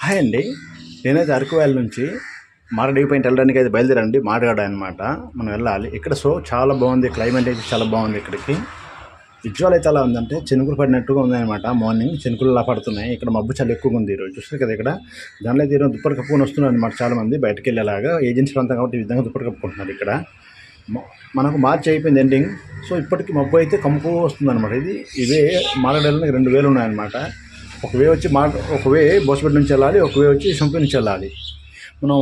Hi అండి. నేనైతే Araku valley నుంచి మారడీ పాయింట్ వెళ్ళడానికి అయితే బయలుదేరండి. మారగాడ అనమాట మనం వెళ్ళాలి. ఇక్కడ చాలా బాగుంది, క్లైమేట్ అయితే చాలా బాగుంది. ఇక్కడికి విజువల్ అయితే ఎలా ఉందంటే చినుకులు పడినట్టుగా ఉందన్నమాట. మార్నింగ్ చినుకులు అలా పడుతున్నాయి. ఇక్కడ మబ్బు చాలా ఎక్కువగా ఉంది ఈరోజు. చూస్తారు కదా, ఇక్కడ దానిలో అయితే దుప్పటి కప్పుకొని వస్తున్నారు అనమాట చాలామంది బయటకు వెళ్ళేలాగా. ఏజెన్సీ ప్రాంతం కాబట్టి ఈ విధంగా దుప్పటి కప్పుకుంటున్నారు. ఇక్కడ మనకు మార్చి అయిపోయింది ఎండింగ్. ఇప్పటికి మబ్బు అయితే కమ్ముకు వస్తుంది అనమాట. ఇవే మారడాలని 2 వేలు ఉన్నాయన్నమాట. ఒక వే వచ్చి ఒక వే బోసపేట నుంచి వెళ్ళాలి, ఒక వే వచ్చి చంపి నుంచి వెళ్ళాలి. మనం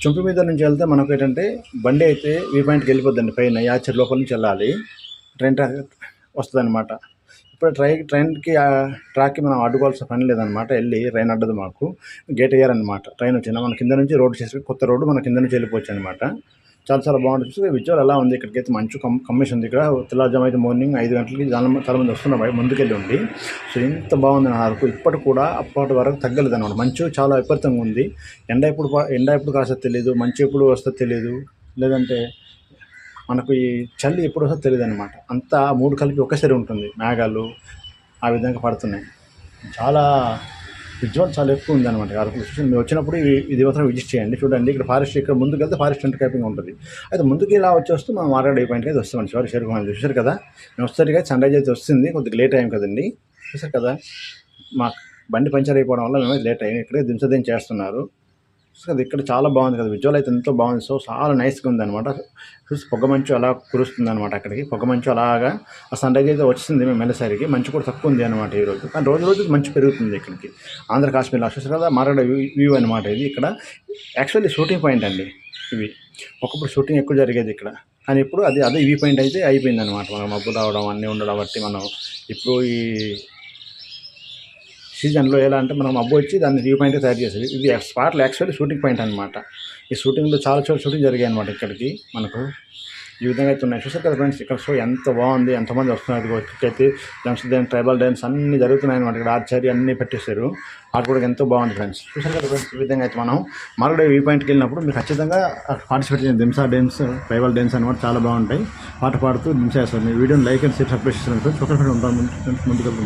చంపి మీద నుంచి వెళ్తే మనకు ఏంటంటే బండి అయితే వీ పాయింట్కి వెళ్ళిపోద్దండి. పైన యాచర్ లోపల నుంచి వెళ్ళాలి, ట్రైన్ ట్రాక్ వస్తుంది అనమాట. ఇప్పుడు ట్రైన్కి ట్రాక్కి మనం అడ్డుకోవాల్సిన పని లేదనమాట. వెళ్ళి ట్రైన్ అడ్డదు, మాకు గేట్ వేయారనమాట. ట్రైన్ వచ్చినా మన కింద నుంచి రోడ్డు చేసి కొత్త రోడ్డు మన కింద నుంచి వెళ్ళిపోవచ్చు అనమాట. చాలా బాగుంటుంది. చూస్తే విజువల్ ఎలా ఉంది. ఇక్కడికైతే మంచి కమిషన్ ఉంది. ఇక్కడ తెల్లవారుజాము అయితే మార్నింగ్ 5 గంటలకి చాలామంది వస్తున్నారు ముందుకెళ్ళి ఉండి. ఎంత బాగుంది నా అరకు. ఇప్పటి కూడా అప్పటి వరకు తగ్గలేదు అనమాట. మంచు చాలా విపరీతంగా ఉంది. ఎండ ఎప్పుడు కాస్త తెలియదు, మంచు ఎప్పుడు వస్తుందో తెలియదు, లేదంటే మనకు ఈ చలి ఎప్పుడు వస్తుందో తెలియదు అనమాట. అంతా 3 కలిపి ఒకేసారి ఉంటుంది. మేఘాలు ఆ విధంగా పడుతున్నాయి. చాలా విజువల్ చాలా ఎక్కువ ఉంది అనమాట. అరకు మీరు వచ్చినప్పుడు ఇది మాత్రం విజిట్ చేయండి, చూడండి. ఇక్కడ ఫారెస్ట్, ఇక్కడ ముందుకు వెళ్తే ఫారెస్ట్ ఎంటర్ క్యాంపింగ్ ఉంటుంది. అయితే ముందుకు ఇలా వచ్చేస్తూ మనం మారడీ పాయింట్కి అయితే వస్తామండి. చివరి చేరుకోవాలి. చూసారు కదా, మేము వస్తారు సన్ రైజ్ అయితే వస్తుంది. కొద్దిగా లేట్ అయ్యాం కదండి. చూసారు కదా, మా బండి పంచర్ అయిపోవడం వల్ల మేమైతే లేట్ అయ్యాం. ఇక్కడే దించదేం చేస్తున్నారు. అది ఇక్కడ చాలా బాగుంది కదా, విజువల్ అయితే ఎంతో బాగుంది. చాలా నైస్గా ఉంది అనమాట. చూసి పొగ మంచు అలా కురుస్తుంది అనమాట. అక్కడికి పొగ మంచు అలాగా ఆ సన్ రైజ్ అయితే వచ్చింది. మేము వెళ్ళేసరికి మంచు కూడా తక్కువ ఉంది అనమాట ఈరోజు. కానీ రోజు మంచు పెరుగుతుంది ఇక్కడికి. ఆంధ్ర కాశ్మీర్లో చూసారు కదా, మారడ వ్యూ అనమాట ఇది. ఇక్కడ యాక్చువల్లీ షూటింగ్ పాయింట్ అండి ఇవి. ఒకప్పుడు షూటింగ్ ఎక్కువ జరిగేది ఇక్కడ, కానీ ఇప్పుడు అదే వ్యూ పాయింట్ అయితే అయిపోయింది అనమాట. మనం మబ్బు రావడం అన్నీ ఉండడం బట్టి మనం ఇప్పుడు ఈ సీజన్లో ఎలా అంటే మనం మబ్బు వచ్చి దాన్ని వ్యూ పాయింట్ తయారు చేసేది. ఇది స్పాట్లో యాక్చువల్లీ షూటింగ్ పాయింట్ అనమాట. ఈ షూటింగ్లో చాలా షూటింగ్ జరిగాయి అనమాట. ఇక్కడికి మనకు ఈ విధంగా అయితే ఉన్నాయి. చూసారు కదా ఫ్రెండ్స్, ఇక్కడ ఎంత బాగుంది, ఎంతమంది వస్తున్నారు. ఇక్కడికైతే డ్యాన్స్, ట్రైబల్ డ్యాన్స్ అన్నీ జరుగుతున్నాయి అనమాట. ఇక్కడ ఆర్చరీ అన్నీ పెట్టేశారు. ఆట కూడా ఎంతో బాగుంది ఫ్రెండ్స్. చూసారు కదా ఫ్రెండ్స్, ఈ విధంగా అయితే మనం మారడీ వ్యూ పాయింట్కి వెళ్ళినప్పుడు మీరు ఖచ్చితంగా పార్టిసిపేట్ చేయండి. దింసా డ్యాన్స్, ట్రైబల్ డ్యాన్స్ అనమాట చాలా బాగుంటాయి. పాట పాడుతూ దింసా చేస్తారు. మీ వీడియోని లైక్ అండ్ సబ్స్క్రైబ్ చేస్తారు ఫ్రెండ్స్. ఒకరి ఉంటాను ముందుకు.